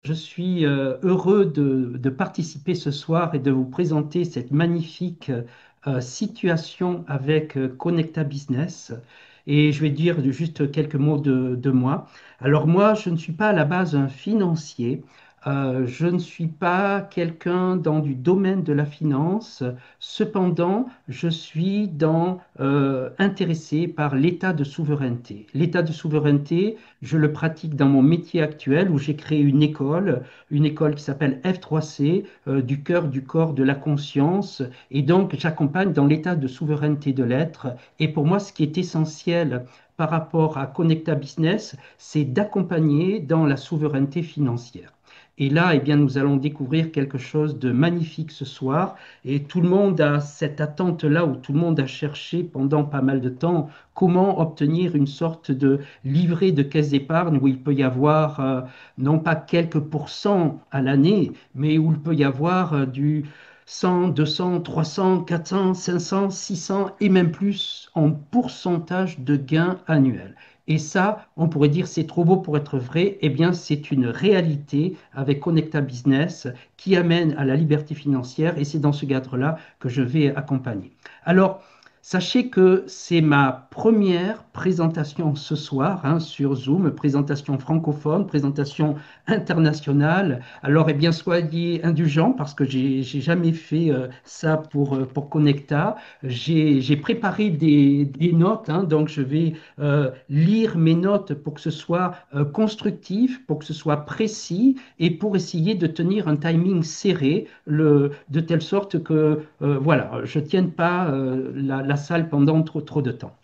Je suis heureux de participer ce soir et de vous présenter cette magnifique situation avec Connecta Business. Et je vais dire juste quelques mots de moi. Alors moi, je ne suis pas à la base un financier. Je ne suis pas quelqu'un dans du domaine de la finance. Cependant, je suis intéressé par l'état de souveraineté. L'état de souveraineté, je le pratique dans mon métier actuel où j'ai créé une école qui s'appelle F3C, du cœur, du corps, de la conscience. Et donc, j'accompagne dans l'état de souveraineté de l'être. Et pour moi, ce qui est essentiel par rapport à Connecta Business, c'est d'accompagner dans la souveraineté financière. Et là, eh bien, nous allons découvrir quelque chose de magnifique ce soir. Et tout le monde a cette attente-là, où tout le monde a cherché pendant pas mal de temps comment obtenir une sorte de livret de caisse d'épargne où il peut y avoir non pas quelques pourcents à l'année, mais où il peut y avoir du 100, 200, 300, 400, 500, 600 et même plus en pourcentage de gains annuels. Et ça, on pourrait dire c'est trop beau pour être vrai. Eh bien, c'est une réalité avec Connecta Business qui amène à la liberté financière et c'est dans ce cadre-là que je vais accompagner. Alors, sachez que c'est ma première présentation ce soir sur Zoom, présentation francophone, présentation internationale. Alors, eh bien, soyez indulgents parce que j'ai jamais fait ça pour Connecta. J'ai préparé des notes, donc je vais lire mes notes pour que ce soit constructif, pour que ce soit précis et pour essayer de tenir un timing serré, de telle sorte que voilà, je ne tienne pas la salle pendant trop de temps.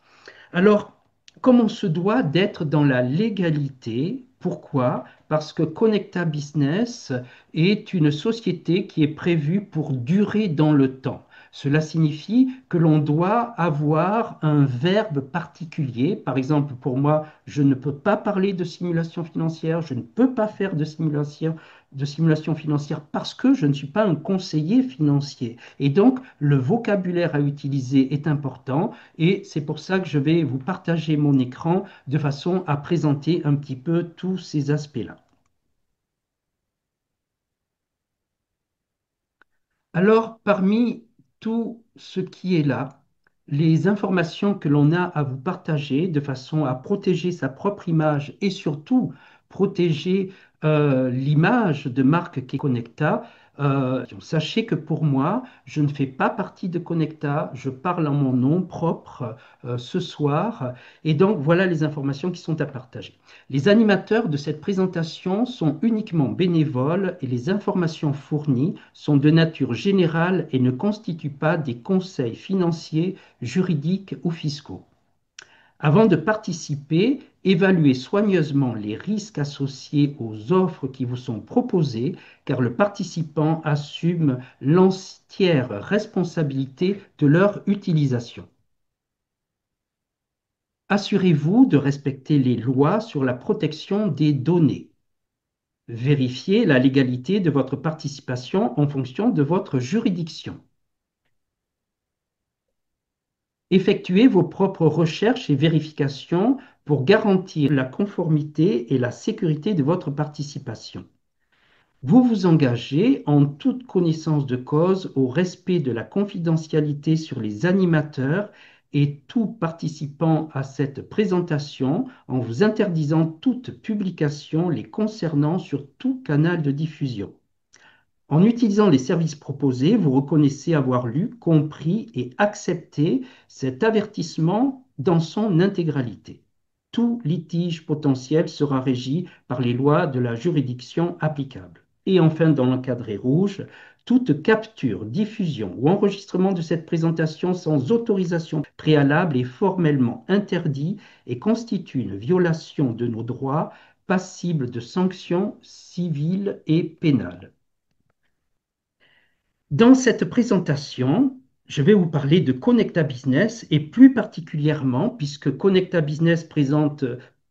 Alors, comme on se doit d'être dans la légalité, pourquoi? Parce que Connecta Business est une société qui est prévue pour durer dans le temps. Cela signifie que l'on doit avoir un verbe particulier. Par exemple, pour moi, je ne peux pas parler de simulation financière, je ne peux pas faire de simulation financière parce que je ne suis pas un conseiller financier. Et donc, le vocabulaire à utiliser est important et c'est pour ça que je vais vous partager mon écran de façon à présenter un petit peu tous ces aspects-là. Alors, parmi tout ce qui est là, les informations que l'on a à vous partager de façon à protéger sa propre image et surtout protéger l'image de marque qui est Connecta, sachez que pour moi, je ne fais pas partie de Connecta, je parle en mon nom propre ce soir et donc voilà les informations qui sont à partager. Les animateurs de cette présentation sont uniquement bénévoles et les informations fournies sont de nature générale et ne constituent pas des conseils financiers, juridiques ou fiscaux. Avant de participer, évaluez soigneusement les risques associés aux offres qui vous sont proposées, car le participant assume l'entière responsabilité de leur utilisation. Assurez-vous de respecter les lois sur la protection des données. Vérifiez la légalité de votre participation en fonction de votre juridiction. Effectuez vos propres recherches et vérifications pour garantir la conformité et la sécurité de votre participation. Vous vous engagez en toute connaissance de cause au respect de la confidentialité sur les animateurs et tout participant à cette présentation en vous interdisant toute publication les concernant sur tout canal de diffusion. En utilisant les services proposés, vous reconnaissez avoir lu, compris et accepté cet avertissement dans son intégralité. Tout litige potentiel sera régi par les lois de la juridiction applicable. Et enfin, dans l'encadré rouge, toute capture, diffusion ou enregistrement de cette présentation sans autorisation préalable est formellement interdit et constitue une violation de nos droits passible de sanctions civiles et pénales. Dans cette présentation, je vais vous parler de Connecta Business et plus particulièrement, puisque Connecta Business présente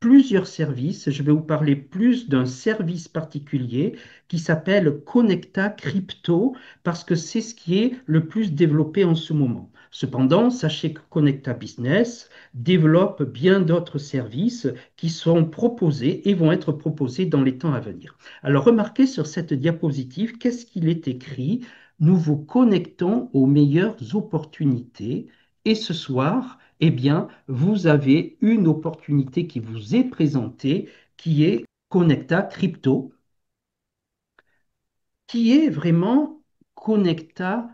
plusieurs services. Je vais vous parler plus d'un service particulier qui s'appelle Connecta Crypto parce que c'est ce qui est le plus développé en ce moment. Cependant, sachez que Connecta Business développe bien d'autres services qui sont proposés et vont être proposés dans les temps à venir. Alors, remarquez sur cette diapositive, qu'est-ce qu'il est écrit? Nous vous connectons aux meilleures opportunités. Et ce soir, eh bien, vous avez une opportunité qui vous est présentée, qui est Connecta Crypto, qui est vraiment Connecta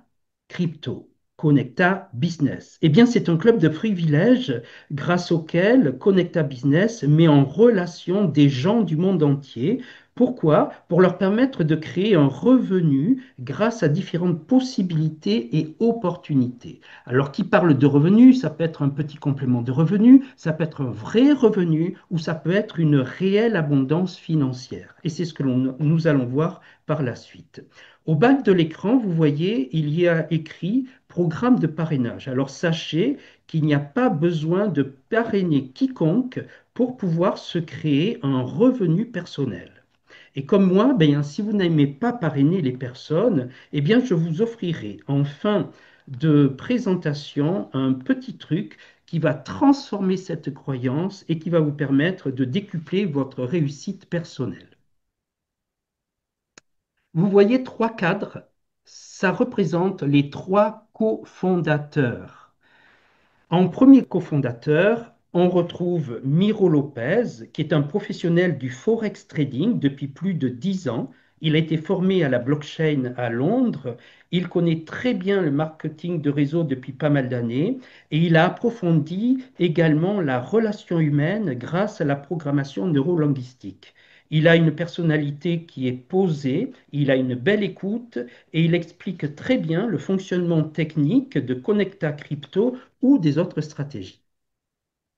Crypto, Connecta Business. Eh bien, c'est un club de privilèges grâce auquel Connecta Business met en relation des gens du monde entier. Pourquoi? Pour leur permettre de créer un revenu grâce à différentes possibilités et opportunités. Alors, qui parle de revenus, ça peut être un petit complément de revenu, ça peut être un vrai revenu ou ça peut être une réelle abondance financière. Et c'est ce que nous allons voir par la suite. Au bas de l'écran, vous voyez, il y a écrit programme de parrainage. Alors sachez qu'il n'y a pas besoin de parrainer quiconque pour pouvoir se créer un revenu personnel. Et comme moi, ben, si vous n'aimez pas parrainer les personnes, eh bien, je vous offrirai en fin de présentation un petit truc qui va transformer cette croyance et qui va vous permettre de décupler votre réussite personnelle. Vous voyez trois cadres, ça représente les trois cofondateurs. En premier cofondateur, on retrouve Miro Lopez, qui est un professionnel du forex trading depuis plus de 10 ans. Il a été formé à la blockchain à Londres. Il connaît très bien le marketing de réseau depuis pas mal d'années et il a approfondi également la relation humaine grâce à la programmation neurolinguistique. Il a une personnalité qui est posée, il a une belle écoute et il explique très bien le fonctionnement technique de Connecta Crypto ou des autres stratégies.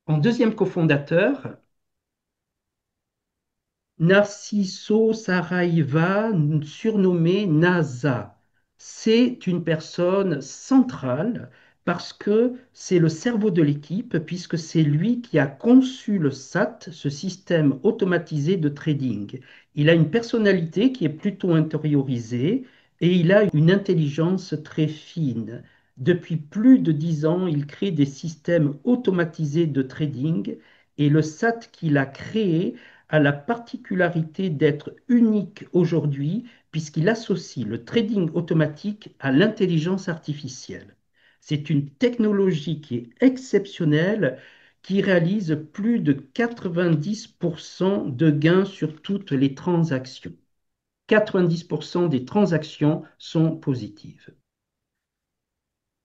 En deuxième cofondateur, Narciso Saraiva, surnommé NASA. C'est une personne centrale parce que c'est le cerveau de l'équipe, puisque c'est lui qui a conçu le SAT, ce système automatisé de trading. Il a une personnalité qui est plutôt intériorisée et il a une intelligence très fine. Depuis plus de 10 ans, il crée des systèmes automatisés de trading et le SAT qu'il a créé a la particularité d'être unique aujourd'hui puisqu'il associe le trading automatique à l'intelligence artificielle. C'est une technologie qui est exceptionnelle, qui réalise plus de 90% de gains sur toutes les transactions. 90% des transactions sont positives.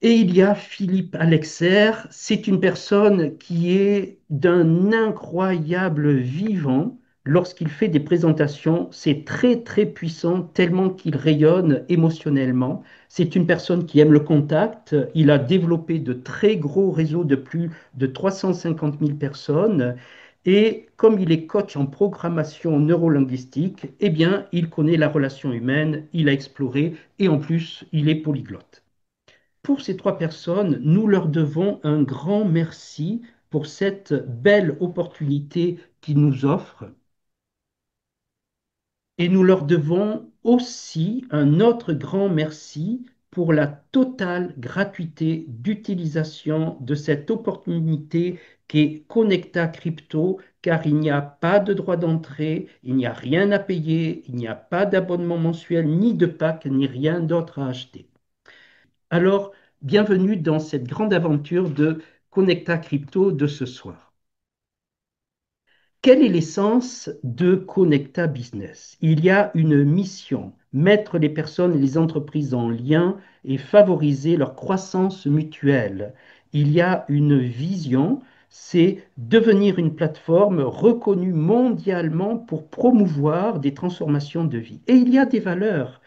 Et il y a Philippe Alexer, c'est une personne qui est d'un incroyable vivant. Lorsqu'il fait des présentations, c'est très très puissant, tellement qu'il rayonne émotionnellement. C'est une personne qui aime le contact. Il a développé de très gros réseaux de plus de 350 000 personnes. Et comme il est coach en programmation neurolinguistique, eh bien, il connaît la relation humaine, il a exploré et en plus, il est polyglotte. Pour ces trois personnes, nous leur devons un grand merci pour cette belle opportunité qu'ils nous offrent. Et nous leur devons aussi un autre grand merci pour la totale gratuité d'utilisation de cette opportunité qui est Connecta Crypto, car il n'y a pas de droit d'entrée, il n'y a rien à payer, il n'y a pas d'abonnement mensuel, ni de pack, ni rien d'autre à acheter. Alors, bienvenue dans cette grande aventure de Connecta Crypto de ce soir. Quelle est l'essence de Connecta Business? Il y a une mission, mettre les personnes et les entreprises en lien et favoriser leur croissance mutuelle. Il y a une vision, c'est devenir une plateforme reconnue mondialement pour promouvoir des transformations de vie. Et il y a des valeurs.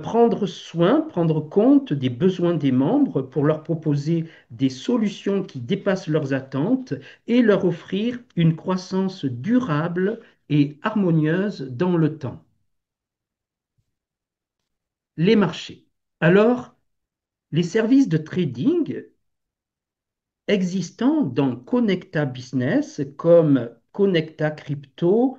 Prendre soin, prendre compte des besoins des membres pour leur proposer des solutions qui dépassent leurs attentes et leur offrir une croissance durable et harmonieuse dans le temps. Les marchés. Alors, les services de trading existants dans Connecta Business comme Connecta Crypto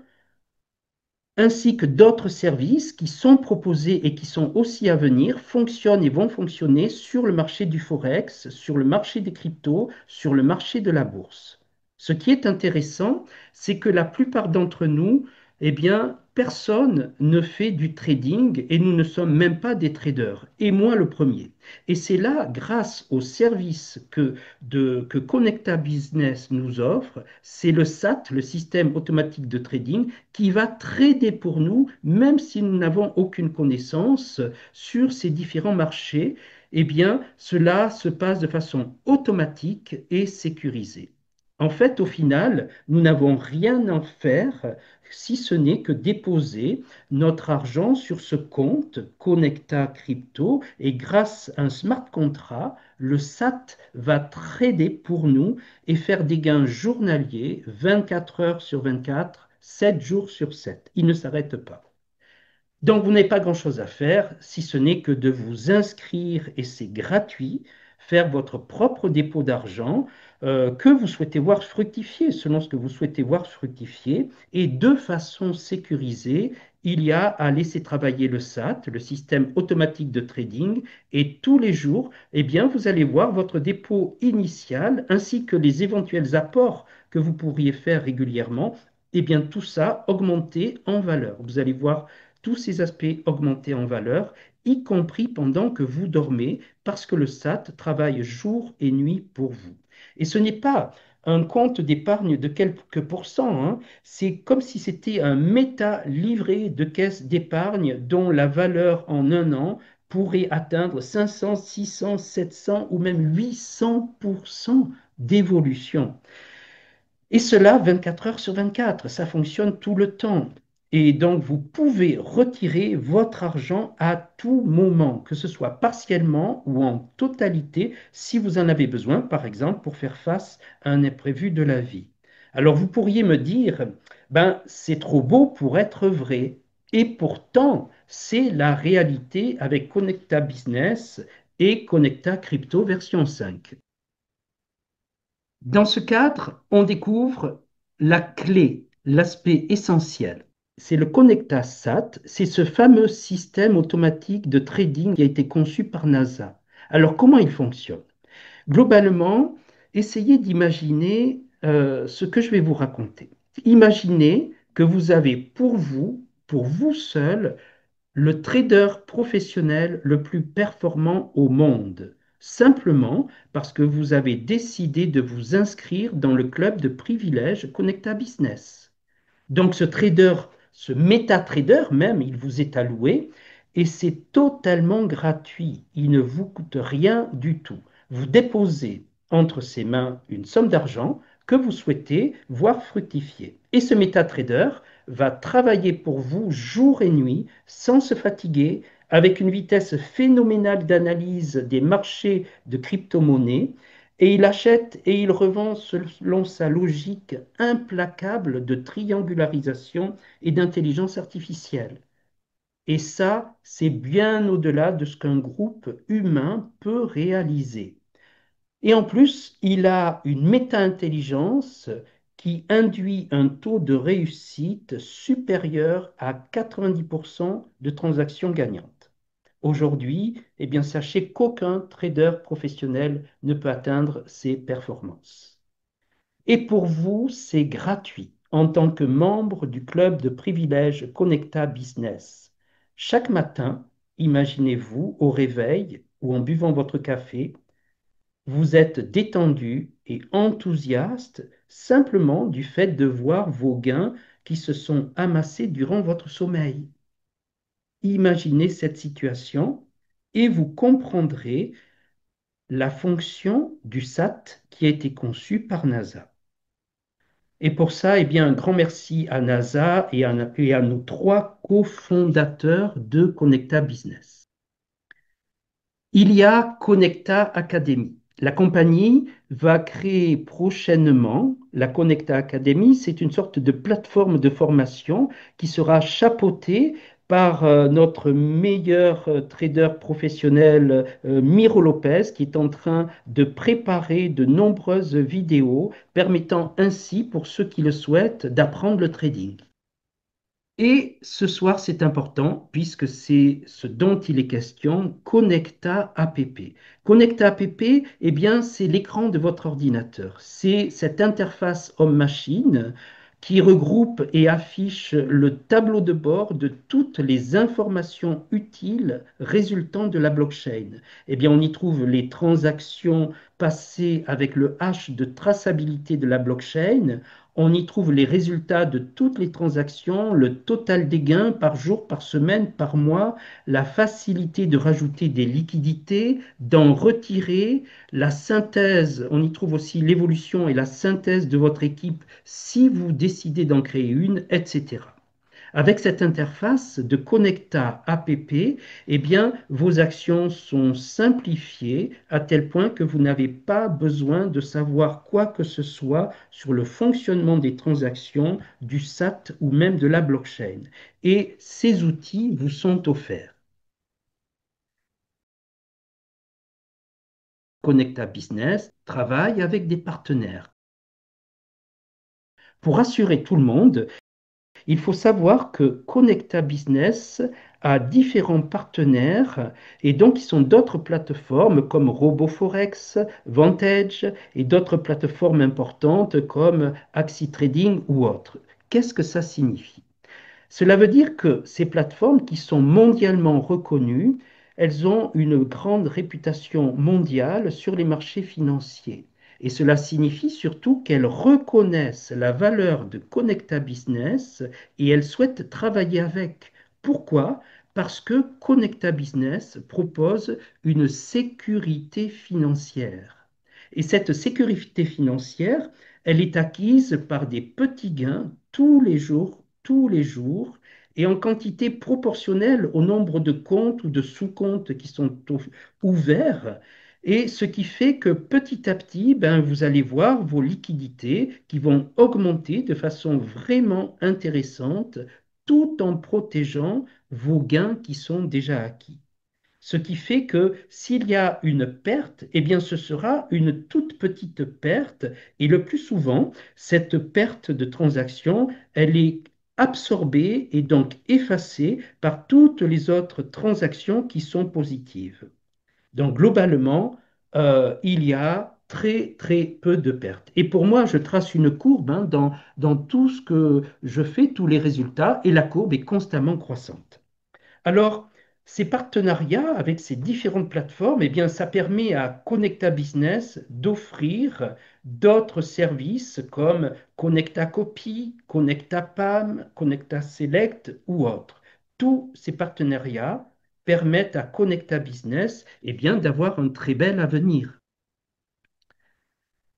ainsi que d'autres services qui sont proposés et qui sont aussi à venir, fonctionnent et vont fonctionner sur le marché du Forex, sur le marché des cryptos, sur le marché de la bourse. Ce qui est intéressant, c'est que la plupart d'entre nous, eh bien, personne ne fait du trading et nous ne sommes même pas des traders, et moi le premier. Et c'est là, grâce aux services que Connecta Business nous offre, c'est le SAT, le système automatique de trading, qui va trader pour nous, même si nous n'avons aucune connaissance sur ces différents marchés. Eh bien, cela se passe de façon automatique et sécurisée. En fait, au final, nous n'avons rien à faire si ce n'est que déposer notre argent sur ce compte Connecta Crypto et grâce à un smart contract, le SAT va trader pour nous et faire des gains journaliers 24 heures sur 24, 7 jours sur 7. Il ne s'arrête pas. Donc, vous n'avez pas grand-chose à faire, si ce n'est que de vous inscrire, et c'est gratuit, faire votre propre dépôt d'argent que vous souhaitez voir fructifier, selon ce que vous souhaitez voir fructifier, et de façon sécurisée, il y a à laisser travailler le SAT, le système automatique de trading, et tous les jours, eh bien, vous allez voir votre dépôt initial ainsi que les éventuels apports que vous pourriez faire régulièrement, eh bien, tout ça augmenter en valeur. Vous allez voir tous ces aspects augmentés en valeur, y compris pendant que vous dormez, parce que le SAT travaille jour et nuit pour vous. Et ce n'est pas un compte d'épargne de quelques pourcents, hein. C'est comme si c'était un méta-livret de caisse d'épargne dont la valeur en un an pourrait atteindre 500, 600, 700 ou même 800% d'évolution. Et cela 24 heures sur 24, ça fonctionne tout le temps. Et donc, vous pouvez retirer votre argent à tout moment, que ce soit partiellement ou en totalité, si vous en avez besoin, par exemple, pour faire face à un imprévu de la vie. Alors, vous pourriez me dire, ben, c'est trop beau pour être vrai. Et pourtant, c'est la réalité avec Connecta Business et Connecta Crypto version 5. Dans ce cadre, on découvre la clé, l'aspect essentiel. C'est le Connecta SAT, c'est ce fameux système automatique de trading qui a été conçu par NASA. Alors, comment il fonctionne? Globalement, essayez d'imaginer ce que je vais vous raconter. Imaginez que vous avez pour vous seul, le trader professionnel le plus performant au monde, simplement parce que vous avez décidé de vous inscrire dans le club de privilèges Connecta Business. Donc ce trader, ce méta-trader même, il vous est alloué et c'est totalement gratuit. Il ne vous coûte rien du tout. Vous déposez entre ses mains une somme d'argent que vous souhaitez voir fructifier. Et ce méta-trader va travailler pour vous jour et nuit sans se fatiguer, avec une vitesse phénoménale d'analyse des marchés de crypto-monnaies et il achète et il revend selon sa logique implacable de triangularisation et d'intelligence artificielle. Et ça, c'est bien au-delà de ce qu'un groupe humain peut réaliser. Et en plus, il a une méta-intelligence qui induit un taux de réussite supérieur à 90% de transactions gagnantes. Aujourd'hui, eh bien, sachez qu'aucun trader professionnel ne peut atteindre ces performances. Et pour vous, c'est gratuit en tant que membre du club de privilèges Connecta Business. Chaque matin, imaginez-vous au réveil ou en buvant votre café, vous êtes détendu et enthousiaste simplement du fait de voir vos gains qui se sont amassés durant votre sommeil. Imaginez cette situation et vous comprendrez la fonction du SAT qui a été conçu par NASA. Et pour ça, eh bien, un grand merci à NASA et à nos trois cofondateurs de Connecta Business. Il y a Connecta Academy. La compagnie va créer prochainement la Connecta Academy. C'est une sorte de plateforme de formation qui sera chapeautée par notre meilleur trader professionnel, Miro Lopez, qui est en train de préparer de nombreuses vidéos permettant ainsi, pour ceux qui le souhaitent, d'apprendre le trading. Et ce soir, c'est important puisque c'est ce dont il est question, Connecta app. Connecta app, eh bien, c'est l'écran de votre ordinateur. C'est cette interface homme-machine qui regroupe et affiche le tableau de bord de toutes les informations utiles résultant de la blockchain. Eh bien, on y trouve les transactions passées avec le hash de traçabilité de la blockchain. On y trouve les résultats de toutes les transactions, le total des gains par jour, par semaine, par mois, la facilité de rajouter des liquidités, d'en retirer, la synthèse. On y trouve aussi l'évolution et la synthèse de votre équipe si vous décidez d'en créer une, etc. Avec cette interface de Connecta app, eh bien, vos actions sont simplifiées à tel point que vous n'avez pas besoin de savoir quoi que ce soit sur le fonctionnement des transactions, du SAT ou même de la blockchain. Et ces outils vous sont offerts. Connecta Business travaille avec des partenaires. Pour rassurer tout le monde, il faut savoir que Connecta Business a différents partenaires et donc ils sont d'autres plateformes comme RoboForex, Vantage et d'autres plateformes importantes comme AxiTrading ou autres. Qu'est-ce que ça signifie? Cela veut dire que ces plateformes qui sont mondialement reconnues, elles ont une grande réputation mondiale sur les marchés financiers. Et cela signifie surtout qu'elles reconnaissent la valeur de Connecta Business et elles souhaitent travailler avec. Pourquoi? Parce que Connecta Business propose une sécurité financière. Et cette sécurité financière, elle est acquise par des petits gains tous les jours, et en quantité proportionnelle au nombre de comptes ou de sous-comptes qui sont ouverts. Et ce qui fait que petit à petit, ben, vous allez voir vos liquidités qui vont augmenter de façon vraiment intéressante, tout en protégeant vos gains qui sont déjà acquis. Ce qui fait que s'il y a une perte, eh bien ce sera une toute petite perte. Et le plus souvent, cette perte de transaction, elle est absorbée et donc effacée par toutes les autres transactions qui sont positives. Donc globalement, il y a très très peu de pertes. Et pour moi, je trace une courbe hein, dans tout ce que je fais, tous les résultats, et la courbe est constamment croissante. Alors, ces partenariats avec ces différentes plateformes, eh bien, ça permet à Connecta Business d'offrir d'autres services comme Connecta Copy, Connecta PAM, Connecta Select ou autres. Tous ces partenariats permettent à Connecta Business eh bien, d'avoir un très bel avenir.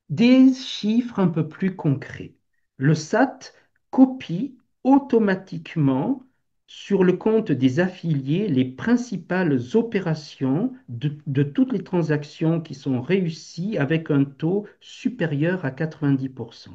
Des chiffres un peu plus concrets. Le SAT copie automatiquement sur le compte des affiliés les principales opérations de toutes les transactions qui sont réussies avec un taux supérieur à 90%.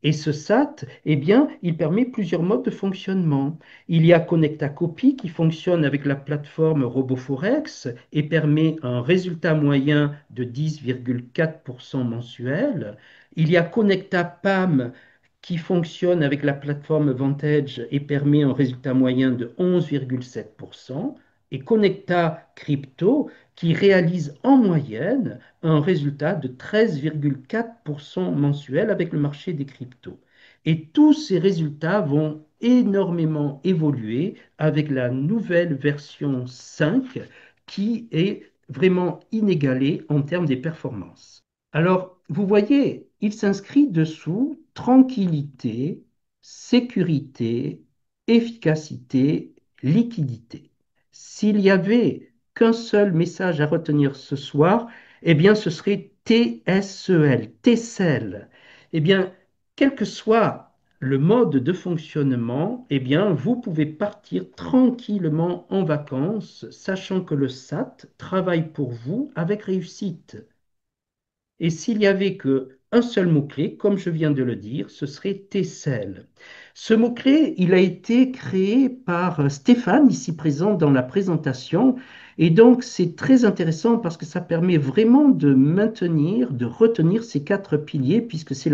Et ce SAT, eh bien, il permet plusieurs modes de fonctionnement. Il y a Connecta Copy qui fonctionne avec la plateforme RoboForex et permet un résultat moyen de 10,4% mensuel. Il y a Connecta PAM qui fonctionne avec la plateforme Vantage et permet un résultat moyen de 11,7%. Et Connecta Crypto qui réalise en moyenne un résultat de 13,4% mensuel avec le marché des cryptos. Et tous ces résultats vont énormément évoluer avec la nouvelle version 5 qui est vraiment inégalée en termes des performances. Alors, vous voyez, il s'inscrit dessous tranquillité, sécurité, efficacité, liquidité. S'il y avait qu'un seul message à retenir ce soir, eh bien, ce serait TSEL, TSEL. Eh bien, quel que soit le mode de fonctionnement, eh bien, vous pouvez partir tranquillement en vacances, sachant que le SAT travaille pour vous avec réussite. Et s'il y avait que un seul mot-clé, comme je viens de le dire, ce serait Tcl. Ce mot-clé, il a été créé par Stéphane, ici présent dans la présentation, et donc c'est très intéressant parce que ça permet vraiment de maintenir, de retenir ces quatre piliers, puisque c'est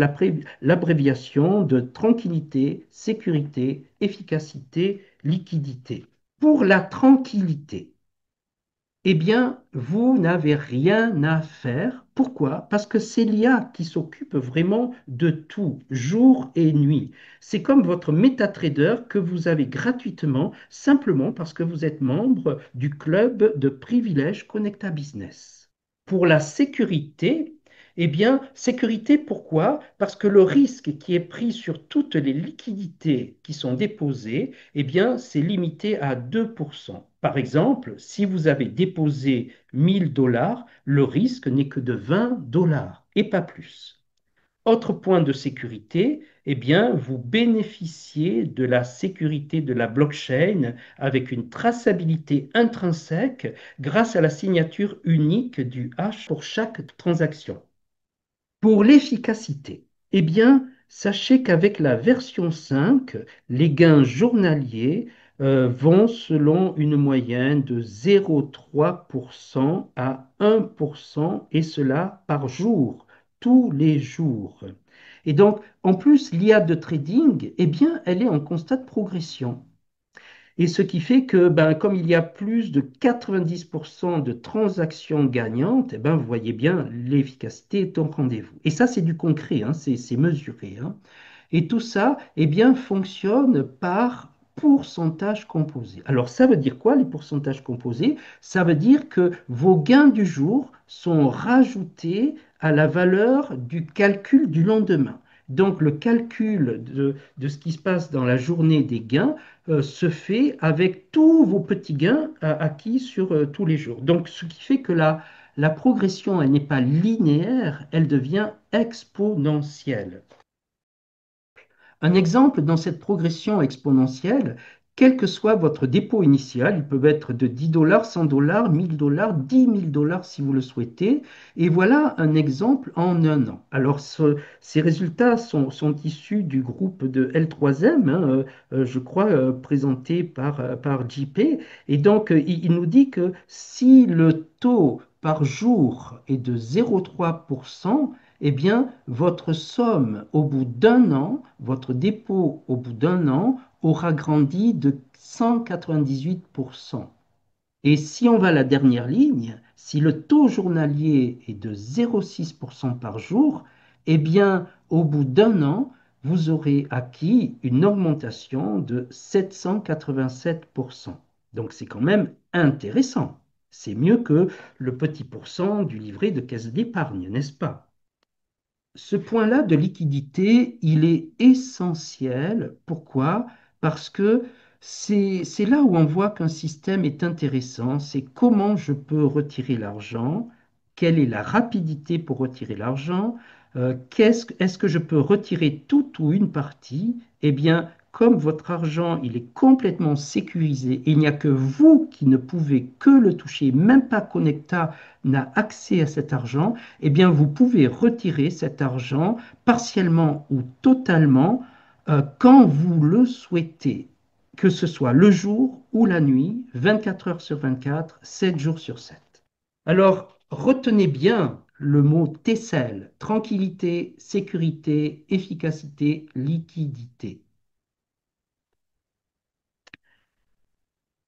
l'abréviation de tranquillité, sécurité, efficacité, liquidité. Pour la tranquillité, eh bien, vous n'avez rien à faire. Pourquoi? Parce que c'est l'IA qui s'occupe vraiment de tout, jour et nuit. C'est comme votre MetaTrader que vous avez gratuitement, simplement parce que vous êtes membre du club de privilèges Connecta Business. Pour la sécurité, eh bien, sécurité, pourquoi? Parce que le risque qui est pris sur toutes les liquidités qui sont déposées, eh bien, c'est limité à 2%. Par exemple, si vous avez déposé 1000 $, le risque n'est que de 20 $ et pas plus. Autre point de sécurité, eh bien, vous bénéficiez de la sécurité de la blockchain avec une traçabilité intrinsèque grâce à la signature unique du hash pour chaque transaction. Pour l'efficacité, eh bien, sachez qu'avec la version 5, les gains journaliers vont selon une moyenne de 0,3% à 1%, et cela par jour, tous les jours. Et donc, en plus, l'IA de trading, eh bien, elle est en constante progression. Et ce qui fait que, ben, comme il y a plus de 90% de transactions gagnantes, eh ben, vous voyez bien, l'efficacité est au rendez-vous. Et ça, c'est du concret, hein, c'est mesuré, hein. Et tout ça, eh bien, fonctionne par pourcentage composé. Alors, ça veut dire quoi, les pourcentages composés? Ça veut dire que vos gains du jour sont rajoutés à la valeur du calcul du lendemain. Donc, le calcul de ce qui se passe dans la journée des gains se fait avec tous vos petits gains acquis sur tous les jours. Donc, ce qui fait que la progression, elle n'est pas linéaire, elle devient exponentielle. Un exemple dans cette progression exponentielle, quel que soit votre dépôt initial, il peut être de 10 $, 100 $, 1000 $, 10 000 $ si vous le souhaitez. Et voilà un exemple en un an. Alors, ces résultats sont issus du groupe de L3M, hein, je crois, présenté par JP. Et donc, il nous dit que si le taux par jour est de 0,3%, eh bien, votre somme au bout d'un an, votre dépôt au bout d'un an aura grandi de 198%. Et si on va à la dernière ligne, si le taux journalier est de 0,6% par jour, eh bien, au bout d'un an, vous aurez acquis une augmentation de 787%. Donc, c'est quand même intéressant. C'est mieux que le petit pourcent du livret de caisse d'épargne, n'est-ce pas? Ce point-là de liquidité, il est essentiel. Pourquoi? Parce que c'est là où on voit qu'un système est intéressant. C'est comment je peux retirer l'argent, quelle est la rapidité pour retirer l'argent, est-ce que je peux retirer toute ou une partie? Eh bien, comme votre argent, il est complètement sécurisé, et il n'y a que vous qui ne pouvez que le toucher, même pas Connecta n'a accès à cet argent, eh bien, vous pouvez retirer cet argent partiellement ou totalement quand vous le souhaitez, que ce soit le jour ou la nuit, 24 heures sur 24, 7 jours sur 7. Alors, retenez bien le mot TCL, tranquillité, sécurité, efficacité, liquidité.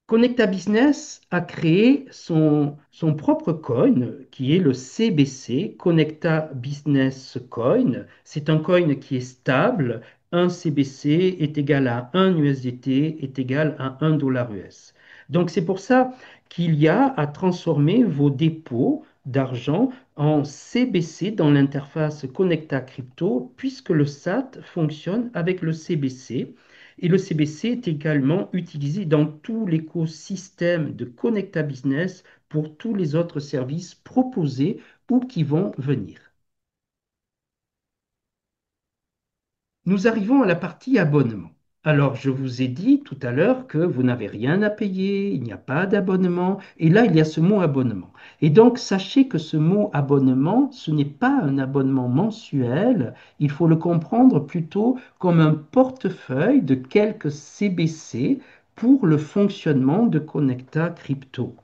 Connecta Business a créé son propre coin qui est le CBC, Connecta Business Coin. C'est un coin qui est stable. Un CBC est égal à un USDT est égal à un dollar US. Donc c'est pour ça qu'il y a à transformer vos dépôts d'argent en CBC dans l'interface Connecta Crypto puisque le SAT fonctionne avec le CBC. Et le CBC est également utilisé dans tout l'écosystème de Connecta Business pour tous les autres services proposés ou qui vont venir. Nous arrivons à la partie abonnement. Alors, je vous ai dit tout à l'heure que vous n'avez rien à payer, il n'y a pas d'abonnement, et là, il y a ce mot abonnement. Et donc, sachez que ce mot abonnement, ce n'est pas un abonnement mensuel, il faut le comprendre plutôt comme un portefeuille de quelques CBC pour le fonctionnement de Connecta Crypto.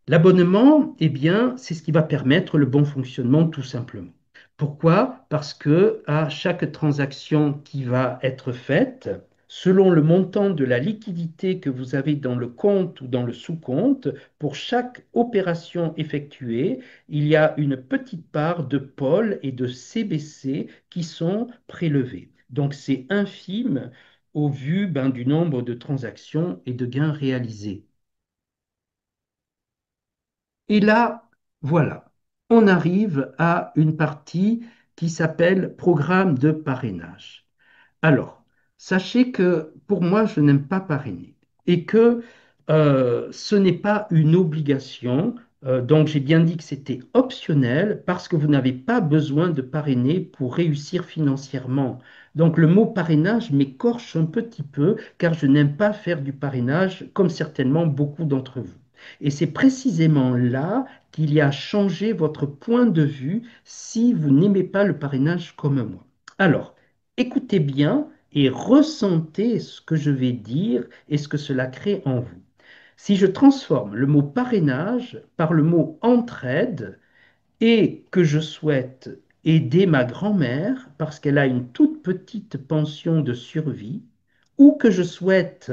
L'abonnement, eh bien, c'est ce qui va permettre le bon fonctionnement tout simplement. Pourquoi? Parce que à chaque transaction qui va être faite, selon le montant de la liquidité que vous avez dans le compte ou dans le sous-compte, pour chaque opération effectuée, il y a une petite part de pôle et de CBC qui sont prélevés. Donc c'est infime au vu du nombre de transactions et de gains réalisés. Et là, voilà, on arrive à une partie qui s'appelle programme de parrainage. Alors, sachez que pour moi, je n'aime pas parrainer et que ce n'est pas une obligation. Donc, j'ai bien dit que c'était optionnel parce que vous n'avez pas besoin de parrainer pour réussir financièrement. Donc, le mot parrainage m'écorche un petit peu car je n'aime pas faire du parrainage comme certainement beaucoup d'entre vous. Et c'est précisément là qu'il y a changé votre point de vue si vous n'aimez pas le parrainage comme moi. Alors, écoutez bien et ressentez ce que je vais dire et ce que cela crée en vous. Si je transforme le mot parrainage par le mot entraide et que je souhaite aider ma grand-mère parce qu'elle a une toute petite pension de survie, ou que je souhaite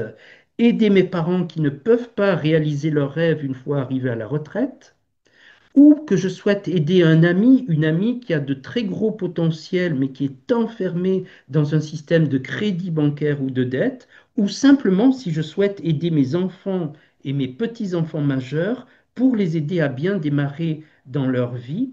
aider mes parents qui ne peuvent pas réaliser leurs rêves une fois arrivés à la retraite, ou que je souhaite aider un ami, une amie qui a de très gros potentiels mais qui est enfermé dans un système de crédit bancaire ou de dette, ou simplement si je souhaite aider mes enfants et mes petits-enfants majeurs pour les aider à bien démarrer dans leur vie,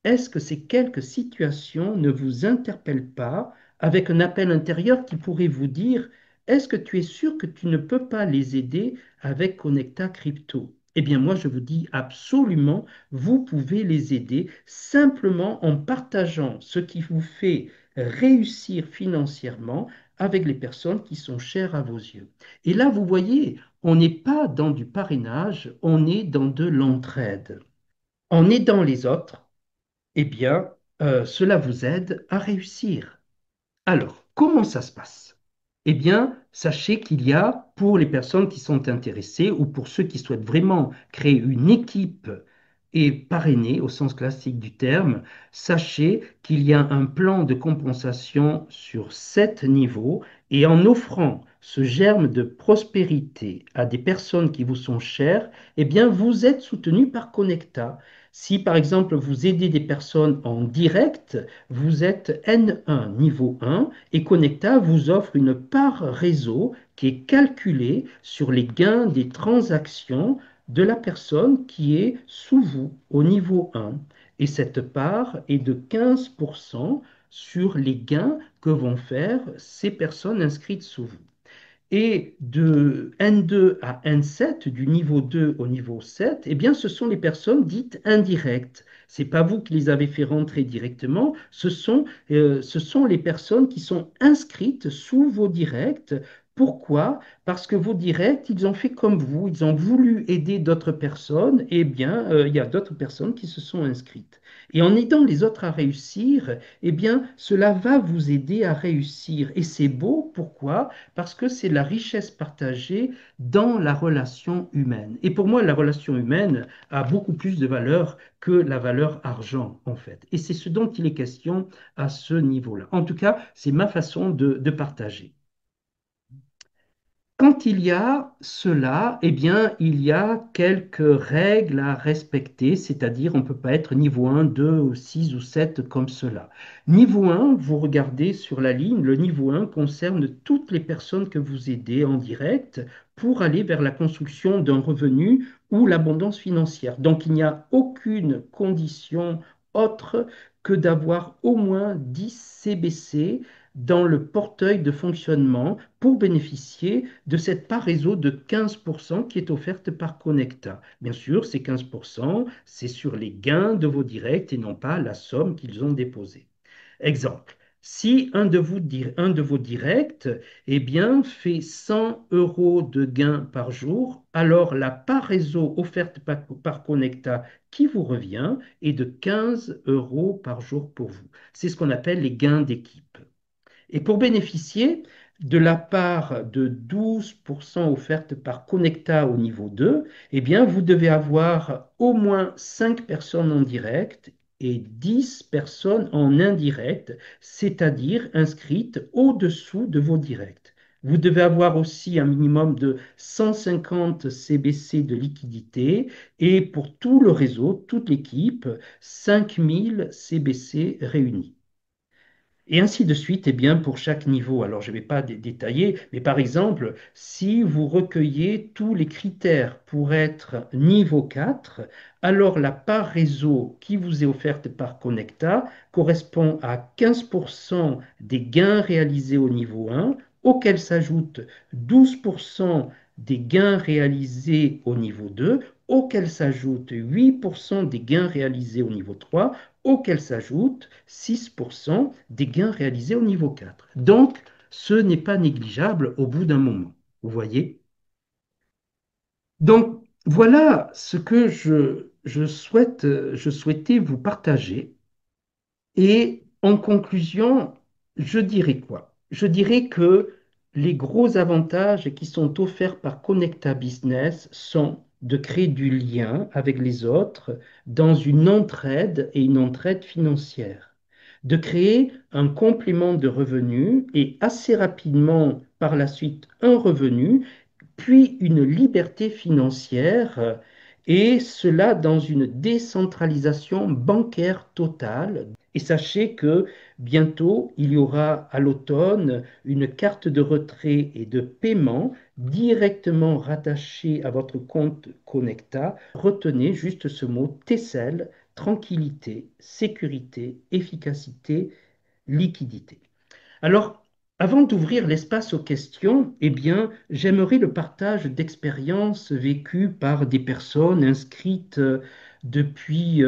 est-ce que ces quelques situations ne vous interpellent pas avec un appel intérieur qui pourrait vous dire, est-ce que tu es sûr que tu ne peux pas les aider avec Connecta Crypto? Eh bien, moi, je vous dis absolument, vous pouvez les aider simplement en partageant ce qui vous fait réussir financièrement avec les personnes qui sont chères à vos yeux. Et là, vous voyez, on n'est pas dans du parrainage, on est dans de l'entraide. En aidant les autres, eh bien, cela vous aide à réussir. Alors, comment ça se passe? Eh bien, sachez qu'il y a, pour les personnes qui sont intéressées ou pour ceux qui souhaitent vraiment créer une équipe et parrainer au sens classique du terme, sachez qu'il y a un plan de compensation sur 7 niveaux et en offrant ce germe de prospérité à des personnes qui vous sont chères, eh bien, vous êtes soutenu par Connecta. Si par exemple vous aidez des personnes en direct, vous êtes N1, niveau 1, et Connecta vous offre une part réseau qui est calculée sur les gains des transactions de la personne qui est sous vous au niveau 1. Et cette part est de 15% sur les gains que vont faire ces personnes inscrites sous vous. Et de N2 à N7, du niveau 2 au niveau 7, eh bien, ce sont les personnes dites indirectes. Ce n'est pas vous qui les avez fait rentrer directement, ce sont les personnes qui sont inscrites sous vos directs. Pourquoi? Parce que vos directs, ils ont fait comme vous, ils ont voulu aider d'autres personnes, et bien, il y a d'autres personnes qui se sont inscrites. Et en aidant les autres à réussir, eh bien, cela va vous aider à réussir. Et c'est beau, pourquoi? Parce que c'est la richesse partagée dans la relation humaine. Et pour moi, la relation humaine a beaucoup plus de valeur que la valeur argent, en fait. Et c'est ce dont il est question à ce niveau-là. En tout cas, c'est ma façon de partager. Quand il y a cela, eh bien, il y a quelques règles à respecter, c'est-à-dire on ne peut pas être niveau 1, 2, 6 ou 7 comme cela. Niveau 1, vous regardez sur la ligne, le niveau 1 concerne toutes les personnes que vous aidez en direct pour aller vers la construction d'un revenu ou l'abondance financière. Donc, il n'y a aucune condition autre que d'avoir au moins 10 CBC dans le porteuil de fonctionnement pour bénéficier de cette part réseau de 15% qui est offerte par Connecta. Bien sûr, ces 15%, c'est sur les gains de vos directs et non pas la somme qu'ils ont déposée. Exemple. Si un de vos directs eh bien, fait 100 euros de gain par jour, alors la part réseau offerte par Connecta qui vous revient est de 15 euros par jour pour vous. C'est ce qu'on appelle les gains d'équipe. Et pour bénéficier de la part de 12% offerte par Connecta au niveau 2, eh bien, vous devez avoir au moins 5 personnes en direct et 10 personnes en indirect, c'est-à-dire inscrites au-dessous de vos directs. Vous devez avoir aussi un minimum de 150 CBC de liquidité et pour tout le réseau, toute l'équipe, 5000 CBC réunis. Et ainsi de suite, et bien, pour chaque niveau. Alors, je ne vais pas détailler, mais par exemple, si vous recueillez tous les critères pour être niveau 4, alors la part réseau qui vous est offerte par Connecta correspond à 15% des gains réalisés au niveau 1, auxquels s'ajoutent 12% des gains réalisés au niveau 2, auxquels s'ajoutent 8% des gains réalisés au niveau 3, auxquels s'ajoutent 6% des gains réalisés au niveau 4. Donc, ce n'est pas négligeable au bout d'un moment. Vous voyez? Donc, voilà ce que je souhaitais vous partager. Et en conclusion, je dirais quoi? Je dirais que les gros avantages qui sont offerts par Connecta Business sont de créer du lien avec les autres dans une entraide et une entraide financière, de créer un complément de revenus et assez rapidement par la suite un revenu, puis une liberté financière, et cela dans une décentralisation bancaire totale. Et sachez que bientôt, il y aura à l'automne une carte de retrait et de paiement directement rattachée à votre compte Connecta. Retenez juste ce mot TCL, tranquillité, sécurité, efficacité, liquidité. Alors, avant d'ouvrir l'espace aux questions, eh bien, j'aimerais le partage d'expériences vécues par des personnes inscrites depuis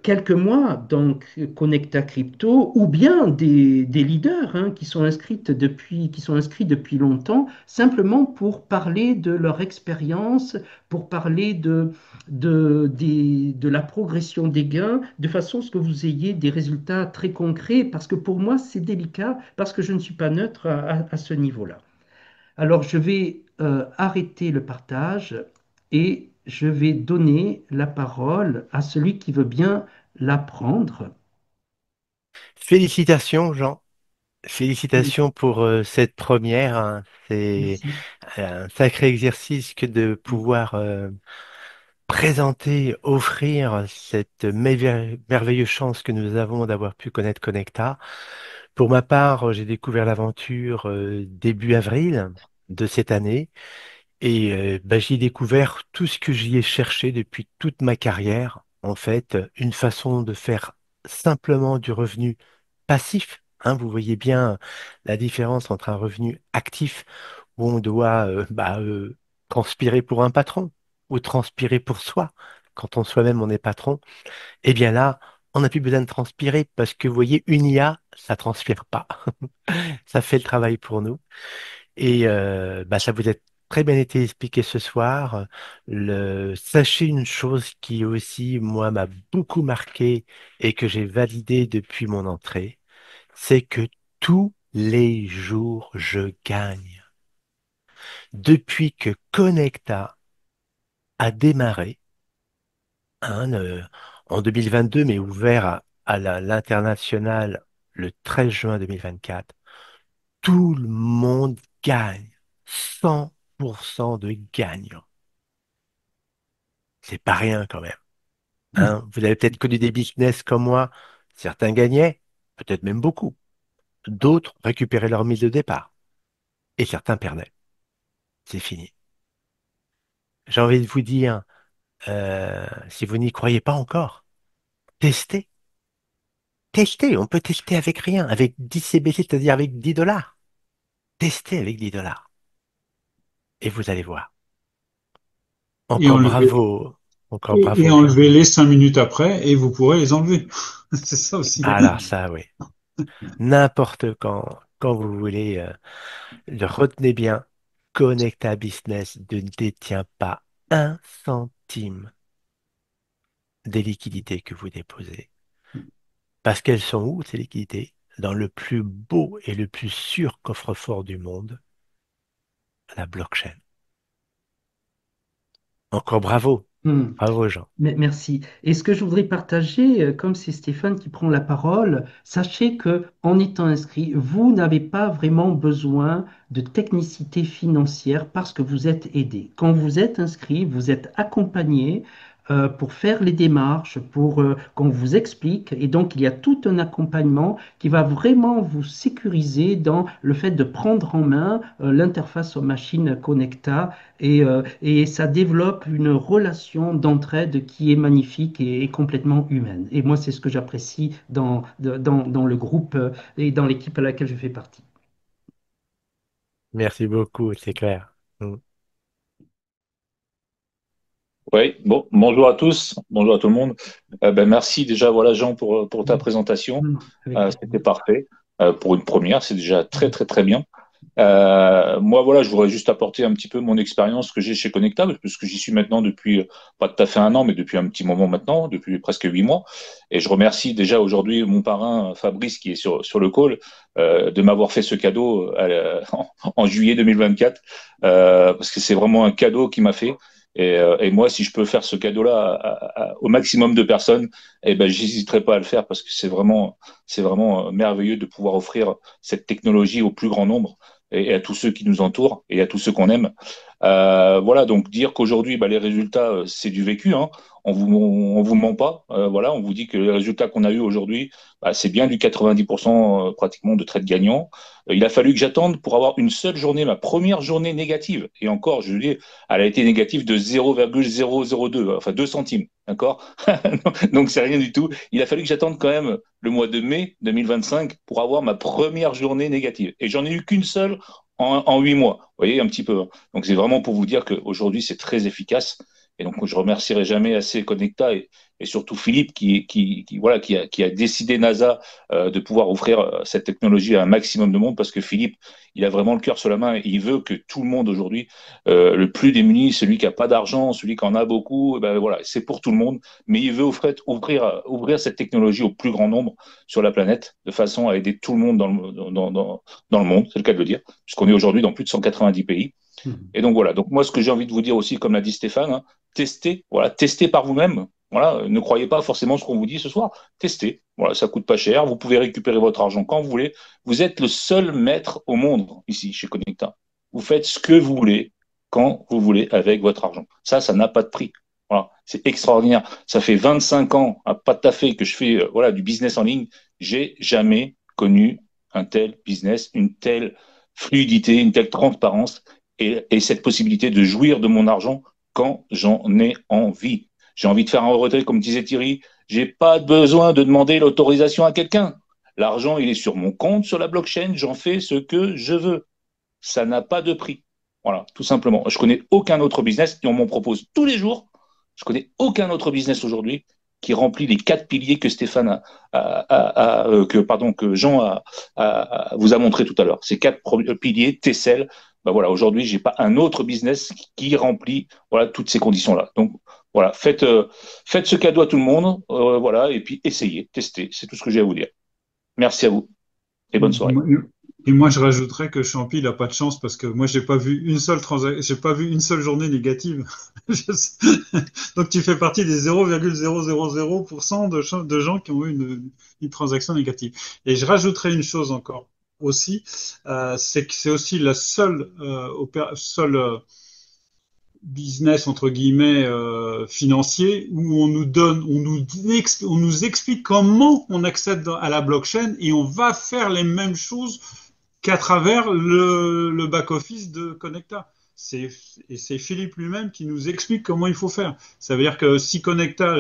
quelques mois dans Connecta Crypto, ou bien des leaders qui sont qui sont inscrits depuis longtemps, simplement pour parler de leur expérience, pour parler de la progression des gains, de façon à ce que vous ayez des résultats très concrets, parce que pour moi, c'est délicat, parce que je ne suis pas neutre à ce niveau-là. Alors, je vais arrêter le partage et je vais donner la parole à celui qui veut bien la prendre. Félicitations, Jean. Félicitations pour cette première, hein. C'est Merci. un sacré exercice que de pouvoir présenter, offrir cette merveilleuse chance que nous avons d'avoir pu connaître Connecta. Pour ma part, j'ai découvert l'aventure début avril de cette année. Et bah, j'y ai découvert tout ce que j'y ai cherché depuis toute ma carrière. En fait, une façon de faire simplement du revenu passif. Hein, vous voyez bien la différence entre un revenu actif où on doit transpirer pour un patron ou transpirer pour soi. Quand on soi-même on est patron, eh bien là, on n'a plus besoin de transpirer parce que vous voyez, une IA, ça transpire pas. Ça fait le travail pour nous. Et bah, ça vous a très bien été expliqué ce soir. Sachez une chose qui aussi, moi, m'a beaucoup marqué et que j'ai validé depuis mon entrée, c'est que tous les jours, je gagne. Depuis que Connecta a démarré, hein, en 2022, mais ouvert à l'international le 13 juin 2024, tout le monde gagne. 100% de gagnants. C'est pas rien quand même. Hein. Vous avez peut-être connu des business comme moi. Certains gagnaient, peut-être même beaucoup. D'autres récupéraient leur mise de départ. Et certains perdaient. C'est fini. J'ai envie de vous dire, si vous n'y croyez pas encore, testez. Testez. On peut tester avec rien, avec 10 CBC, c'est-à-dire avec 10 dollars. Testez avec 10 dollars. Et vous allez voir. et Encore enlevez, bravo. Encore et bravo, Jean. enlevez-les 5 minutes après et vous pourrez les enlever. C'est ça aussi. Ah là, ça, oui. N'importe quand vous voulez. Retenez bien, Connecta Business ne détient pas un centime des liquidités que vous déposez. Parce qu'elles sont où, ces liquidités? Dans le plus beau et le plus sûr coffre-fort du monde, la blockchain. Encore bravo. Hmm. Bravo, Jean. Merci. Et ce que je voudrais partager, comme c'est Stéphane qui prend la parole, sachez que en étant inscrit, vous n'avez pas vraiment besoin de technicité financière parce que vous êtes aidé. Quand vous êtes inscrit, vous êtes accompagné pour faire les démarches, pour qu'on vous explique. Et donc, il y a tout un accompagnement qui va vraiment vous sécuriser dans le fait de prendre en main l'interface aux machines Connecta et ça développe une relation d'entraide qui est magnifique et complètement humaine. Et moi, c'est ce que j'apprécie dans le groupe et dans l'équipe à laquelle je fais partie. Merci beaucoup, c'est clair. Mm. Oui, bon, bonjour à tous, bonjour à tout le monde. Merci déjà, voilà, Jean, pour ta présentation. Avec C'était plaisir. parfait. Pour une première, c'est déjà très, très, très bien. Moi, voilà, je voudrais juste apporter un petit peu mon expérience que j'ai chez Connectable, puisque j'y suis maintenant depuis pas tout à fait un an, mais depuis un petit moment maintenant, depuis presque 8 mois. Et je remercie déjà aujourd'hui mon parrain Fabrice, qui est sur le call, de m'avoir fait ce cadeau en juillet 2024, parce que c'est vraiment un cadeau qu'il m'a fait. Et moi, si je peux faire ce cadeau-là au maximum de personnes, eh ben, j'hésiterai pas à le faire parce que c'est vraiment merveilleux de pouvoir offrir cette technologie au plus grand nombre et à tous ceux qui nous entourent et à tous ceux qu'on aime. Voilà, donc dire qu'aujourd'hui, bah, les résultats, c'est du vécu, hein. On vous ment pas. Voilà, on vous dit que les résultats qu'on a eu aujourd'hui, bah, c'est bien du 90% pratiquement de trades gagnants. Il a fallu que j'attende pour avoir une seule journée, ma première journée négative. Et encore, je dis, elle a été négative de 0,002, enfin 2 centimes. D'accord? Donc, c'est rien du tout. Il a fallu que j'attende quand même le mois de mai 2025 pour avoir ma première journée négative. Et j'en ai eu qu'une seule en 8 mois. Vous voyez, un petit peu, hein. Donc, c'est vraiment pour vous dire qu'aujourd'hui, c'est très efficace. Et donc, je remercierai jamais assez Connecta et surtout Philippe voilà, qui a décidé NASA de pouvoir offrir cette technologie à un maximum de monde parce que Philippe, il a vraiment le cœur sur la main et il veut que tout le monde aujourd'hui, le plus démuni, celui qui a pas d'argent, celui qui en a beaucoup, ben voilà, c'est pour tout le monde. Mais il veut ouvrir cette technologie au plus grand nombre sur la planète de façon à aider tout le monde dans le monde, c'est le cas de le dire, puisqu'on est aujourd'hui dans plus de 190 pays. Mhm. Et donc voilà. Donc moi, ce que j'ai envie de vous dire aussi, comme l'a dit Stéphane, hein, testez, voilà, testez par vous-même. Voilà, ne croyez pas forcément ce qu'on vous dit ce soir. Testez. Voilà, ça coûte pas cher. Vous pouvez récupérer votre argent quand vous voulez. Vous êtes le seul maître au monde ici chez Connecta. Vous faites ce que vous voulez quand vous voulez avec votre argent. Ça n'a pas de prix. Voilà, c'est extraordinaire. Ça fait 25 ans, pas de fait que je fais voilà du business en ligne. J'ai jamais connu un tel business, une telle fluidité, une telle transparence et cette possibilité de jouir de mon argent quand j'en ai envie. J'ai envie de faire un retrait, comme disait Thierry, j'ai pas besoin de demander l'autorisation à quelqu'un. L'argent, il est sur mon compte, sur la blockchain, j'en fais ce que je veux. Ça n'a pas de prix. Voilà, tout simplement. Je connais aucun autre business et on m'en propose tous les jours. Je connais aucun autre business aujourd'hui qui remplit les 4 piliers que Stéphane que Jean vous a montré tout à l'heure. Ces 4 piliers, Tessel, ben voilà, aujourd'hui, j'ai pas un autre business qui remplit voilà toutes ces conditions-là. Donc voilà, faites ce cadeau à tout le monde, voilà, et puis essayez, testez. C'est tout ce que j'ai à vous dire. Merci à vous et bonne soirée. Et moi, je rajouterais que Champi, il a pas de chance parce que moi, j'ai pas vu une seule journée négative. Donc, tu fais partie des 0,000% de gens qui ont eu une transaction négative. Et je rajouterais une chose encore aussi, c'est que c'est aussi la seule business entre guillemets financier où on nous explique comment on accède à la blockchain et on va faire les mêmes choses qu'à travers le back-office de Connecta. C'est Philippe lui-même qui nous explique comment il faut faire. Ça veut dire que si Connecta,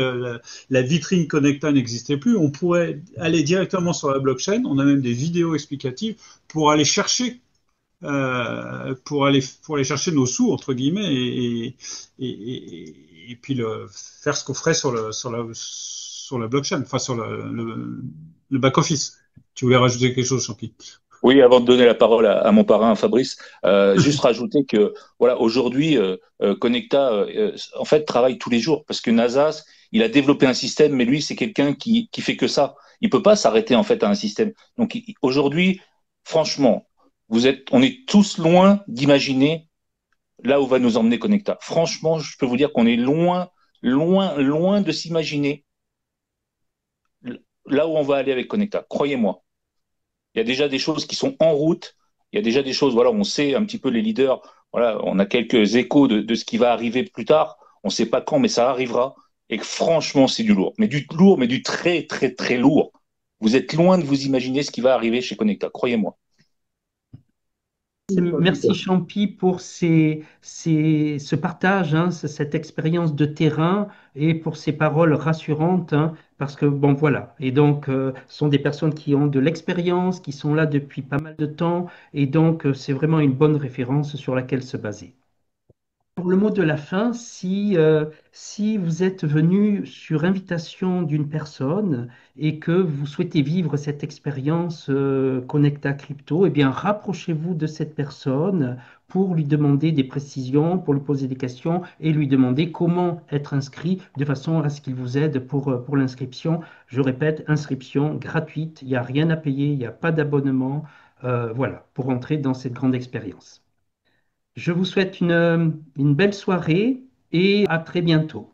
la vitrine Connecta n'existait plus, on pourrait aller directement sur la blockchain. On a même des vidéos explicatives pour aller chercher pour aller chercher nos sous entre guillemets et puis faire ce qu'on ferait sur la blockchain, enfin sur le back office. Tu voulais rajouter quelque chose, Champi? Oui, avant de donner la parole à mon parrain Fabrice, juste rajouter que voilà, aujourd'hui, Connecta, en fait, travaille tous les jours parce que NASA, il a développé un système, mais lui, c'est quelqu'un qui fait que ça. Il peut pas s'arrêter en fait à un système. Donc aujourd'hui, franchement, on est tous loin d'imaginer là où va nous emmener Connecta. Franchement, je peux vous dire qu'on est loin, loin, loin de s'imaginer là où on va aller avec Connecta. Croyez-moi. Il y a déjà des choses qui sont en route. Il y a déjà des choses, voilà, on sait un petit peu les leaders. Voilà, on a quelques échos de ce qui va arriver plus tard. On ne sait pas quand, mais ça arrivera. Et franchement, c'est du lourd. Mais du lourd, mais du très, très, très lourd. Vous êtes loin de vous imaginer ce qui va arriver chez Connecta, croyez-moi. Merci Champi pour ce partage, hein, cette expérience de terrain et pour ces paroles rassurantes, hein, parce que bon voilà. Et donc, ce sont des personnes qui ont de l'expérience, qui sont là depuis pas mal de temps, et donc c'est vraiment une bonne référence sur laquelle se baser. Pour le mot de la fin, si vous êtes venu sur invitation d'une personne et que vous souhaitez vivre cette expérience Connecta Crypto, eh bien, rapprochez-vous de cette personne pour lui demander des précisions, pour lui poser des questions et lui demander comment être inscrit de façon à ce qu'il vous aide pour l'inscription. Je répète, inscription gratuite, il n'y a rien à payer, il n'y a pas d'abonnement, voilà, pour entrer dans cette grande expérience. Je vous souhaite une belle soirée et à très bientôt.